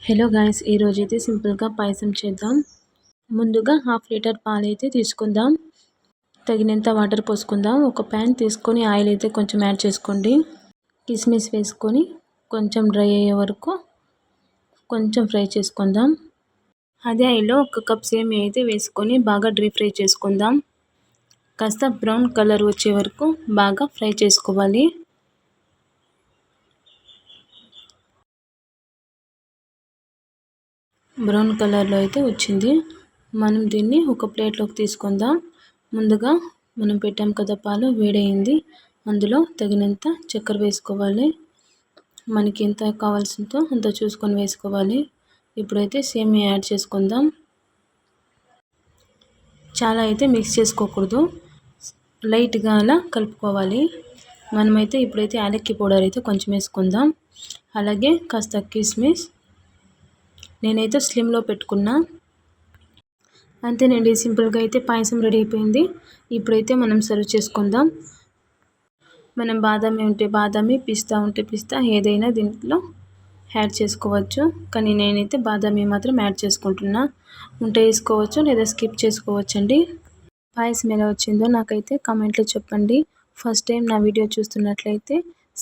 Hello guys, ఈరోజైతే సింపుల్గా పాయసం చేద్దాం. ముందుగా హాఫ్ లీటర్ పాలు అయితే తీసుకుందాం. తగినంత వాటర్ పోసుకుందాం. ఒక ప్యాన్ తీసుకొని ఆయిల్ అయితే కొంచెం యాడ్ చేసుకోండి. కిస్మిస్ వేసుకొని కొంచెం డ్రై అయ్యే వరకు కొంచెం ఫ్రై చేసుకుందాం. అదే ఆయిల్లో ఒక కప్ సేమియా అయితే వేసుకొని బాగా డీప్ ఫ్రై చేసుకుందాం. కాస్త బ్రౌన్ కలర్ వచ్చే వరకు బాగా ఫ్రై చేసుకోవాలి. బ్రౌన్ కలర్లో అయితే వచ్చింది. మనం దీన్ని ఒక ప్లేట్లోకి తీసుకుందాం. ముందుగా మనం పెట్టాం కదా పాలు, వేడైంది. అందులో తగినంత చక్కెర వేసుకోవాలి. మనకి ఎంత కావాల్సిందో అంత చూసుకొని వేసుకోవాలి. ఇప్పుడైతే సేమియా యాడ్ చేసుకుందాం. చాలా అయితే మిక్స్ చేసుకోకూడదు, లైట్గా అలా కలుపుకోవాలి. మనమైతే ఇప్పుడైతే యాలక్కి పౌడర్ అయితే కొంచెం వేసుకుందాం. అలాగే కాస్త కిస్మిస్ నేనైతే స్లిమ్లో పెట్టుకున్నా. అంతేనండి, సింపుల్గా అయితే పాయసం రెడీ అయిపోయింది. ఇప్పుడైతే మనం సర్వ్ చేసుకుందాం. మనం బాదామి ఉంటే బాదామి, పిస్తా ఉంటే పిస్తా, ఏదైనా దీంట్లో యాడ్ చేసుకోవచ్చు. కానీ నేనైతే బాదామి మాత్రం యాడ్ చేసుకుంటున్నా. ఉంటే వేసుకోవచ్చు లేదా స్కిప్ చేసుకోవచ్చు అండి. పాయసం ఎలా వచ్చిందో నాకైతే కామెంట్లో చెప్పండి. ఫస్ట్ టైం నా వీడియో చూస్తున్నట్లయితే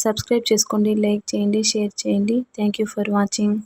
సబ్స్క్రైబ్ చేసుకోండి, లైక్ చేయండి, షేర్ చేయండి. Thank you for watching.